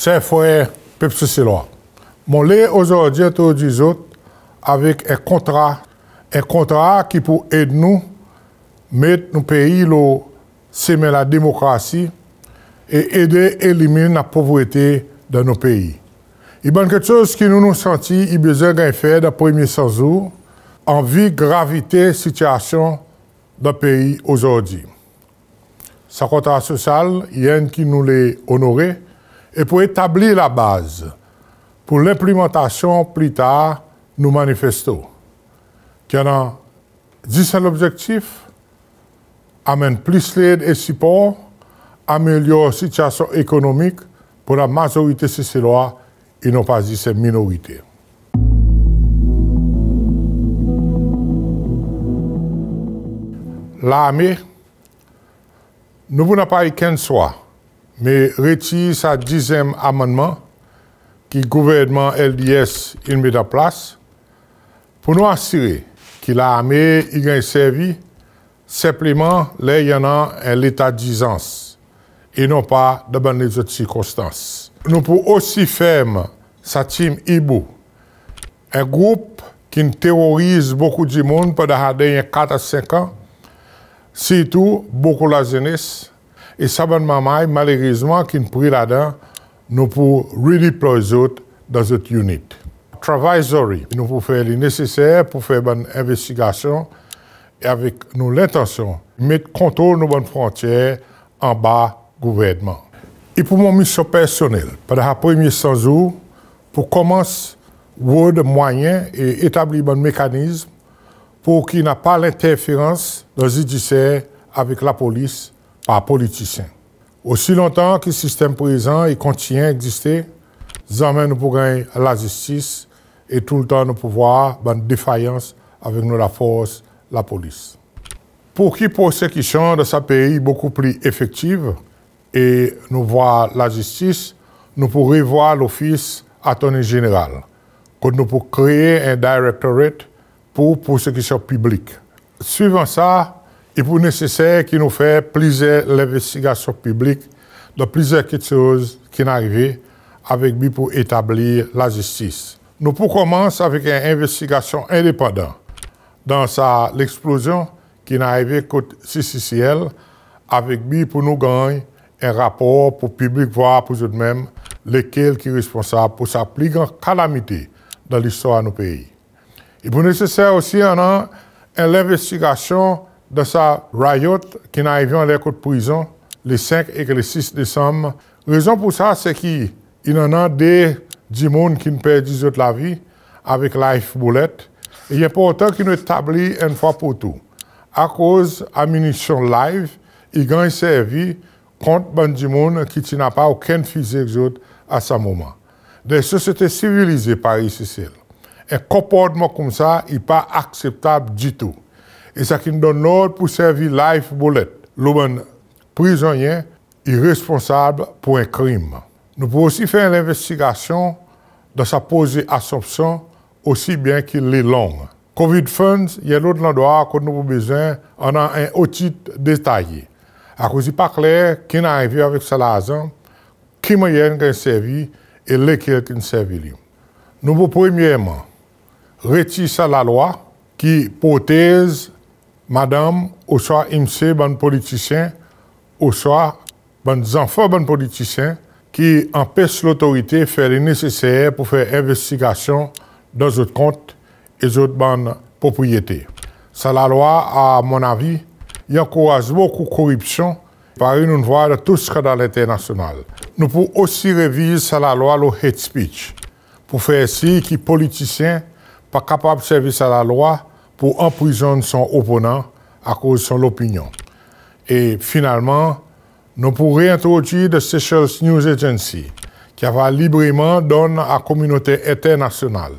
C'est frère peuple socialois. Mon lait aujourd'hui introduit avec un contrat qui peut aider nous mettre nos pays semer la démocratie et aider à éliminer la pauvreté dans nos pays. Il y a quelque chose qui nous senti, il y a besoin de faire dans les premiers 100 jours en vue de gravité de la situation dans le pays aujourd'hui. Ce contrat social, il y a un qui nous l'a honoré et pour établir la base pour l'implémentation plus tard, nous manifestons. Qui en a 10 l'objectif, amène plus d'aide et support, améliore la situation économique pour la majorité sicéloise et non pas ces minorités. L'armée, nous n'avons pas eu qu'un soir, mais retire sa 10e amendement que le gouvernement LDS il met en place pour nous assurer que l'armée a servi simplement là il y en a un état d'urgence et non pas dans les autres circonstances. Nous pouvons aussi faire sa team Ibu, un groupe qui terrorise beaucoup de monde pendant les derniers 4 à 5 ans, surtout beaucoup la jeunesse. Et ça, malheureusement, qui nous pris là-dedans, nous pouvons redéployer les autres dans notre unité. Travail, nous pouvons faire le nécessaire pour faire une investigation et avec nous l'intention de mettre contrôle de nos frontières en bas du gouvernement. Et pour mon mission personnelle, pendant les premiers 100 jours, pour commencer à avoir des moyens et établir un mécanisme pour qu'il n'y ait pas l'interférence dans le judiciaire avec la police par politiciens. Aussi longtemps que le système présent continue à exister, jamais nous pourrons gagner la justice et tout le temps nous pouvons avoir une défaillance avec nous, la force, la police. Pour que la persécution de ce pays beaucoup plus effective et nous voir la justice, nous pourrons revoir l'office attorney général. Nous pourrons créer un directorate pour persécution publique. Suivant ça, il est nécessaire qu'il nous fasse plusieurs investigations publiques de plusieurs choses qui sont arrivées avec lui pour établir la justice. Nous pouvons commencer avec une investigation indépendante dans l'explosion qui est arrivée côté CCCL avec lui pour nous gagner un rapport pour le public voir pour eux-mêmes lequel qui est responsable pour sa plus grande calamité dans l'histoire de nos pays. Il est nécessaire aussi l'investigation de sa riot qui est arrivé en l'école de prison le 5 et le 6 décembre. La raison pour ça, c'est qu'il y en a des gens qui ont perdu la vie avec Life Bullet. Et il est important qu'il nous établisse une fois pour tout. À cause de la munition live, il a servi contre des gens qui n'ont pas aucun physique à ce moment. Des sociétés civilisées par ici, un comportement comme ça n'est pas acceptable du tout. Et ça qui nous donne l'ordre pour servir Life Bullet, le prisonnier irresponsable pour un crime. Nous pouvons aussi faire l'investigation de sa posée assumption aussi bien qu'il est long. Covid Funds, il y a l'autre endroit que nous avons besoin, on a un audit détaillé. À cause n'est pas clair qui est arrivé avec ça l'argent, qui moyen qui a servi et lesquels qui ont servi. Nous pouvons premièrement retirer la loi qui protège madame, ou soit IMC, bon politicien, ou soit bon enfants, bon politiciens, qui empêche l'autorité de faire le nécessaire pour faire investigation dans les comptes et les bonnes propriétés. Ça, la loi, à mon avis, il encourage beaucoup de corruption par une voie de tout scandale international. Nous pouvons aussi réviser la loi, le hate speech, pour faire ainsi que les politiciens pas capables de servir à la loi pour emprisonner son opponent à cause de son opinion. Et finalement, nous pourrons réintroduire le Seychelles News Agency, qui va librement donner à la communauté internationale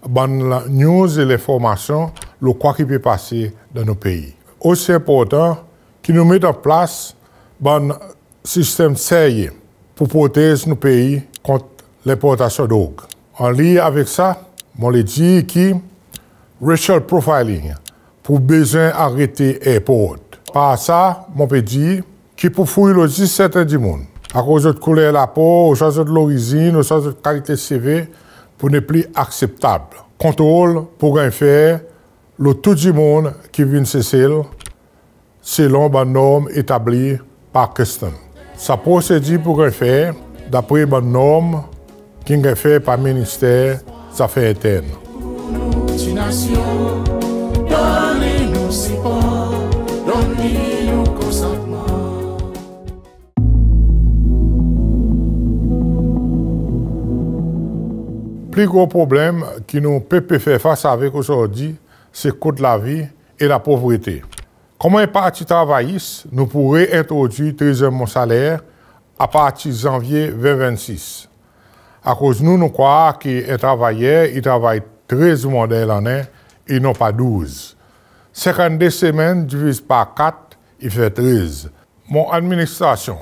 bonnes news et l'information, le quoi qui peut passer dans nos pays. Aussi important, qu'ils nous mettent en place un système sérieux pour protéger nos pays contre l'importation de drogue. En lien avec ça, on les dit que racial profiling pour besoin d'arrêter airport. Par ça, on peut dire que pour fouiller le 17 du monde, à cause de couleur la peau, au sens de l'origine, au sens de qualité CV, pour ne plus acceptable. Contrôle pour un faire, le tout du monde qui vient cesser selon les normes établies par Custom. Sa procédure pour un faire, d'après les normes qui sont faites par le ministère des Affaires internes. Le plus gros problème qui nous peut faire face avec aujourd'hui, c'est le coût de la vie et la pauvreté. Comme un parti travailliste, nous pourrions introduire 13 mois de salaire à partir de janvier 2026. À cause de nous croyons qu'un travailleur, il travaille 13 mois de l'année et non pas 12. 52 semaines divisé par 4, il fait 13. Mon administration,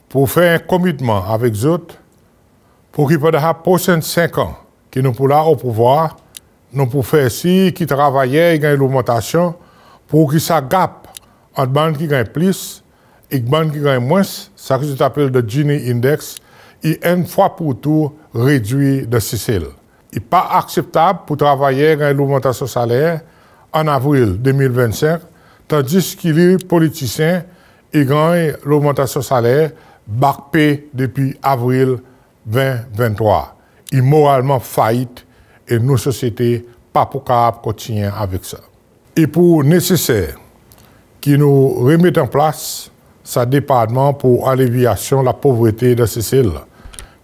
pour faire un commitment avec les autres, pour qu'ils pendant les prochains 5 ans, qui nous pour là au pouvoir, nous pour faire si qui travaillait, gagne l'augmentation, pour que ça gap entre bandes qui gagnent plus et bandes qui gagnent moins, ça que je appelle le Gini Index, et une fois pour tout réduit de CCL. Il n'est pas acceptable pour travailler gagner l'augmentation salaire en avril 2025, tandis qu'il est politicien et gagne l'augmentation salaire backpay depuis avril 2023. Immoralement faillite et nos sociétés pas pour continuer avec ça. Et pour nécessaire qui nous remette en place ce département pour alléviation de la pauvreté de ces îles,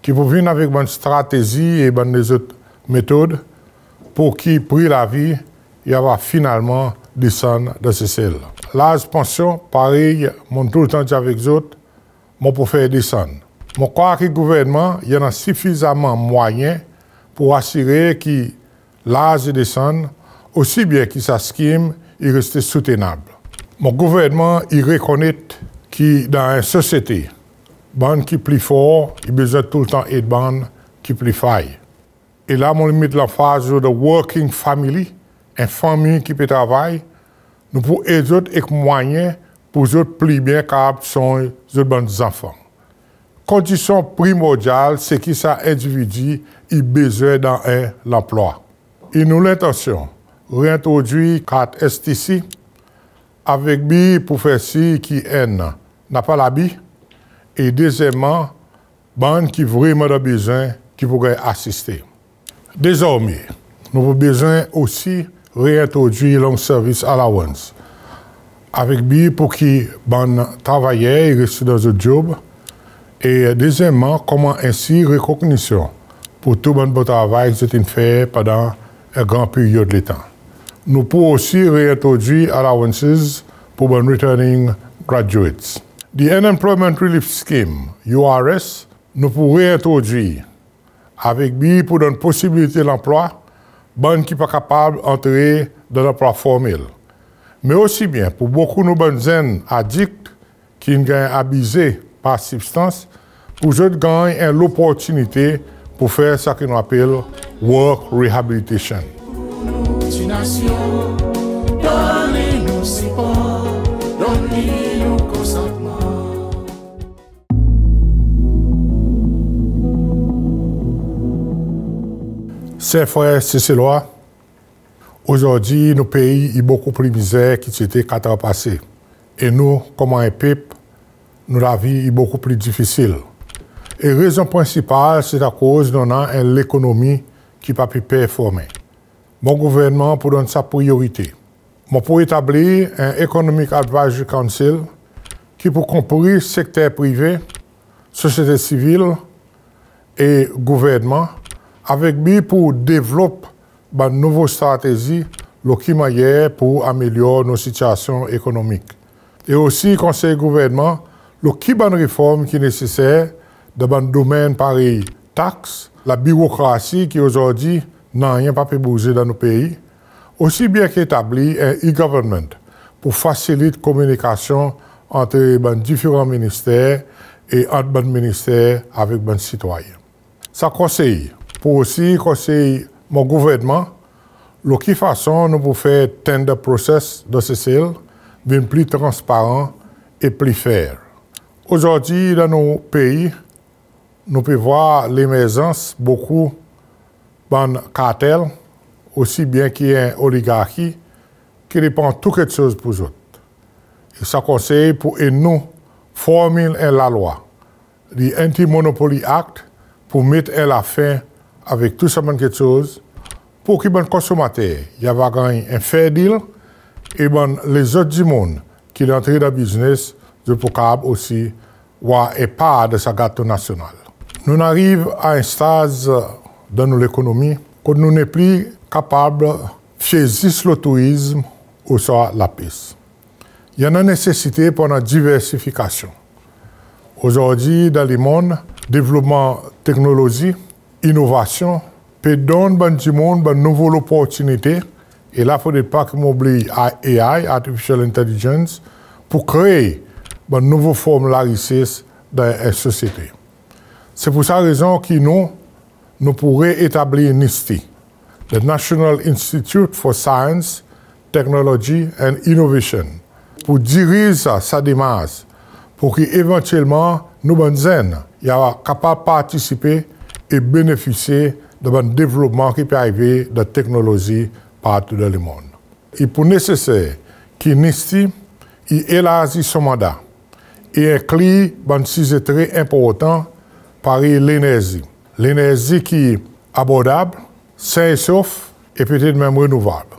qui pour venir avec une stratégie et des autres méthodes pour qui prix la vie y va finalement descendre de ces îles. L'âge pension, pareil, mon tout le temps avec les autres, mon pour faire descendre. Je crois que le gouvernement y en a suffisamment moyens pour assurer que l'âge descend, aussi bien que sa scheme reste soutenable. Mon gouvernement il reconnaît que dans une société, bande qui est plus fort, il a besoin tout le temps de bande qui est plus faille. Et là, on limite la phase de working family, une famille qui peut travailler, nous pouvons aider avec moyens pour les autres plus bien capables sont les autres enfants. Condition primordiale, c'est que ça individu a besoin dans l'emploi. Et nous l'intention, réintroduire 4 STC avec bi pour faire ci qui n'a pas la bi. Et deuxièmement, bande qui vraiment a besoin qui pourrait assister. Désormais, nous avons besoin aussi réintroduire long service allowance avec bi pour que bande travailleurs restent dans le job. Et deuxièmement, comment ainsi reconnaissance pour tout le bon travail qui est fait pendant une grande période de temps. Nous pouvons aussi réintroduire allowances pour les returning graduates. The Unemployment Relief Scheme, URS, nous pouvons réintroduire avec BI pour donner possibilité d'emploi, bonnes qui ne sont pas capables d'entrer dans l'emploi formel. Mais aussi bien pour beaucoup de bonnes jeunes addicts qui ont abusé par substance, pour eux gagner l'opportunité pour faire ce qu'on appelle work rehabilitation. Chers frères, c'est loi. Aujourd'hui, nos pays ont beaucoup plus de misère qu'il c'était 4 ans passés. Et nous, comme un peuple, nous, la vie est beaucoup plus difficile. Et la raison principale, c'est à cause de l'économie qui n'a pas pu performer. Mon gouvernement pour donner sa priorité. Moi, pour établir un Economic Advisory Council qui pour comprendre le secteur privé, société civile et gouvernement, avec lui pour développer une nouvelle stratégie pour améliorer nos situations économiques. Et aussi, conseil gouvernement, qui bonne réforme qui est nécessaire dans un domaine pareil, taxes, la bureaucratie qui aujourd'hui n'a rien pas pu bouger dans nos pays, aussi bien qu'établir un e-government pour faciliter la communication entre les différents ministères et entre les ministères avec les citoyens. Ça conseille, pour aussi conseiller mon gouvernement, de quelle façon nous pouvons faire tender process de CCL bien plus transparent et plus fair. Aujourd'hui, dans nos pays, nous pouvons voir l'émergence beaucoup de cartels, aussi bien qu'il y ait une oligarchie, qui dépend de toute chose pour eux autres. Et ça conseille pour nous former la loi, l'Anti-Monopoly Act, pour mettre la fin avec tout ça quelque chose, pour que les consommateurs y ait un fair deal et les autres du monde qui sont entrés dans le business, de pour aussi avoir une part de sa gâteau national. Nous arrivons à un stade dans l'économie où nous n'est plus capables de faire juste le tourisme ou soit la piste. Il y a une nécessité pour une diversification. Aujourd'hui, dans le monde, développement technologie, innovation, peut donner du monde de nouvelles opportunités. Et là, il ne faudrait pas qu'on oublie AI, Artificial Intelligence, pour créer de nouvelles formes de richesse dans la société. C'est pour cette raison que nous pourrions établir NIST, le National Institute for Science, Technology and Innovation, pour diriger sa démarche, pour qu'éventuellement, nous, soient capables de participer et bénéficier de développement qui peut arriver de technologie partout dans le monde. Il est nécessaire que NIST élargisse son mandat et inclut un sujet très important, pareil l'énergie. L'énergie qui est abordable, sain et sauf, et peut-être même renouvelable,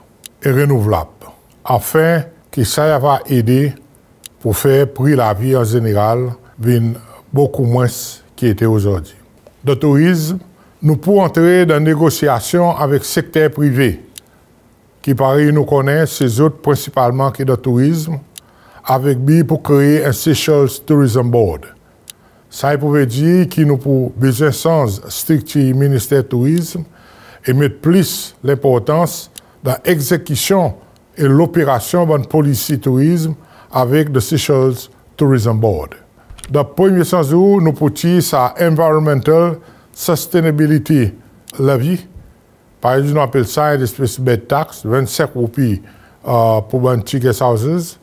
afin que ça va aider pour faire prix la vie en général beaucoup moins qu'il était aujourd'hui. Dans le tourisme, nous pouvons entrer dans des négociations avec le secteur privé, qui pareil nous connaît, ces autres principalement qui dans le tourisme, avec lui pour créer un Seychelles Tourism Board. Ça pouvait dire que nous avons besoin sans structure ministère du tourisme et mettre plus l'importance dans l'exécution et l'opération de la policy tourisme avec le Seychelles Tourism Board. Dans le premier sens, nous pouvons dire ça environmental sustainability levy. Par exemple, on appelle ça une espèce de bed tax, 25 roupies pour les petits guest houses.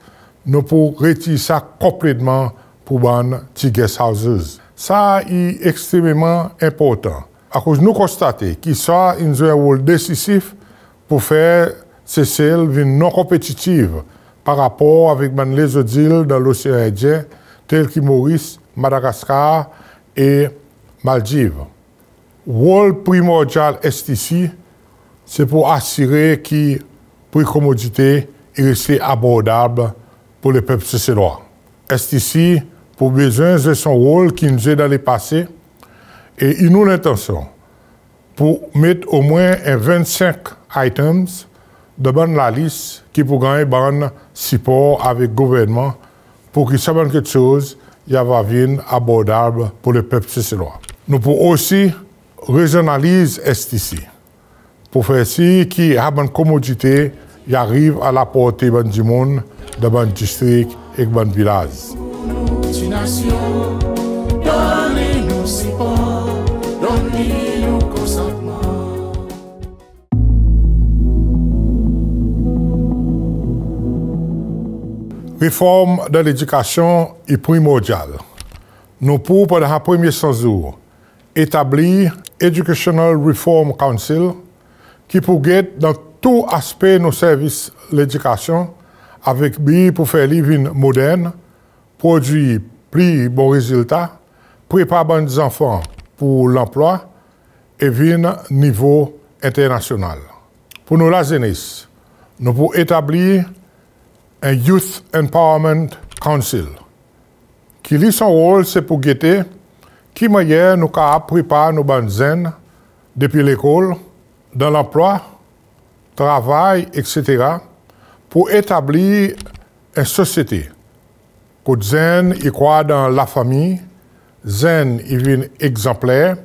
Nous pouvons retirer ça complètement pour les petits guest houses. Ça est extrêmement important. À cause nous constatons qu'il soit un rôle décisif pour faire ces îles non compétitives par rapport avec les autres îles dans l'océan Indien, telles que Maurice, Madagascar et Maldives. Le rôle primordial est ici, c'est pour assurer que le prix commodité est resté abordable pour les peuples seychellois. Est ici pour besoin de son rôle qui nous est dans le passé et il nous l'intention pour mettre au moins 25 items dans la liste qui pour gagner un support avec le gouvernement pour que ça soit quelque chose qui va venir abordable pour le peuple seychellois. Nous pouvons aussi régionaliser ici pour faire ci qui a une commodité qui arrive à la portée du monde dans un district et dans un village. Réforme de l'éducation est primordiale. Nous pouvons, pendant les premiers 100 jours, établir Educational Reform Council qui pour guider dans tout aspect de nos services de l'éducation avec lui pour faire les vignes modernes, produire plus bons résultats, préparer les enfants pour l'emploi et venir niveau international. Pour nous, la jeunesse, nous pouvons établir un Youth Empowerment Council qui lui son rôle c'est pour guetter qui manière nous préparer nos bonnes jeunes depuis l'école, dans l'emploi, travail, etc. pour établir une société. Que zen y croit dans la famille, zen y vient exemplaire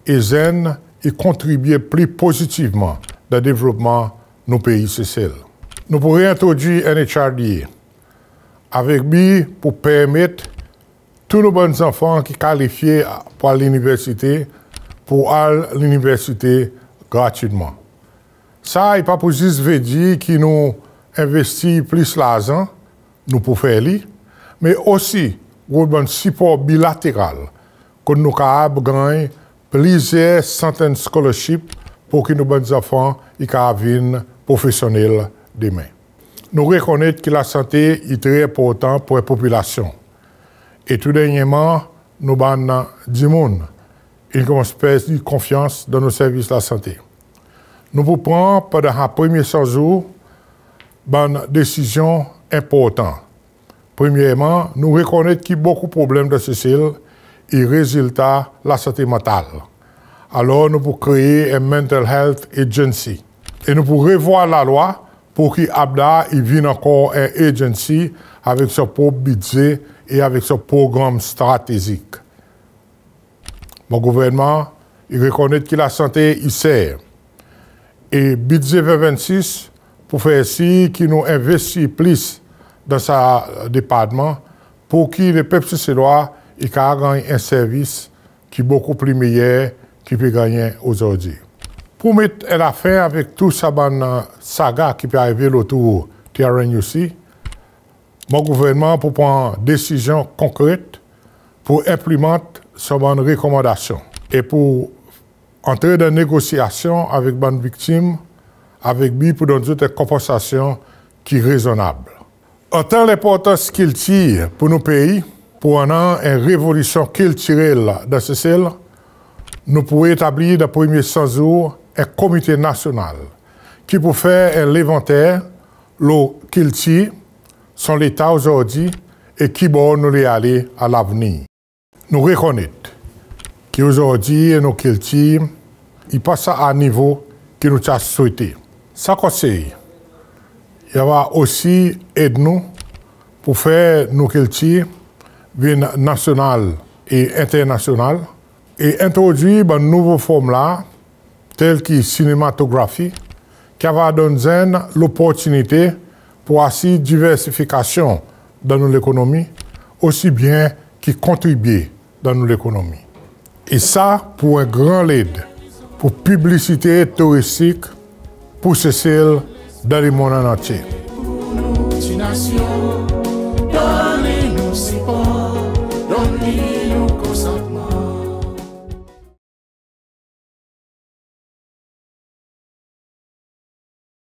et zen y contribue plus positivement au développement de nos pays sociaux. Nous pourrions introduire un HRD avec lui pour permettre tous nos bons enfants qui qualifient pour l'université pour aller à l'université gratuitement. Ça n'est pas pour juste dire que nous investissons plus l'argent, nous pouvons faire, mais aussi un support bilatéral que nous avons gagné plusieurs centaines de scholarships pour que nos enfants deviennent professionnels demain. Nous reconnaissons que la santé est très importante pour la population. Et tout dernièrement, nous avons du monde une espèce de confiance dans nos services de la santé. Nous pouvons prendre pendant les premiers 100 jours une décision importante. Premièrement, nous reconnaissons qu'il y a beaucoup de problèmes de ceci et résultat la santé mentale. Alors, nous pouvons créer une Mental Health Agency. Et nous pouvons revoir la loi pour que l'ABDA vienne encore une agency avec son propre budget et avec son programme stratégique. Mon gouvernement reconnaît que la santé y sert. Et le budget 2026, pour faire ci, qui nous investit plus dans ce département pour que le peuple suédois ait gagné un service qui est beaucoup plus meilleur qu'il peut gagner aujourd'hui. Pour mettre la fin avec tout ça, saga qui peut arriver autour de TRNUC, mon gouvernement pour prendre des décisions concrètes pour implémenter ces recommandations et pour entrer dans négociation avec les victimes, avec lui pour donner une compensation qui est raisonnable. Autant l'importance qu'il tire pour nos pays, pour une révolution culturelle dans ce ciel, nous pouvons établir dans les premiers 100 jours un comité national qui peut faire un inventaire de qu'il tire, son état aujourd'hui et qui va nous aller à l'avenir. Nous reconnaissons qu'aujourd'hui, nos cultures, ils passent à un niveau que nous avons souhaité. Ça conseille. Il va aussi aider nous pour faire nos cultures nationales et internationales et introduire une nouvelle forme là, telle que la cinématographie, qui va donner l'opportunité pour assurer diversification dans l'économie, aussi bien que contribuer dans l'économie. Et ça, pour un grand aide, pour publicité touristique, pour celle dans le monde entier.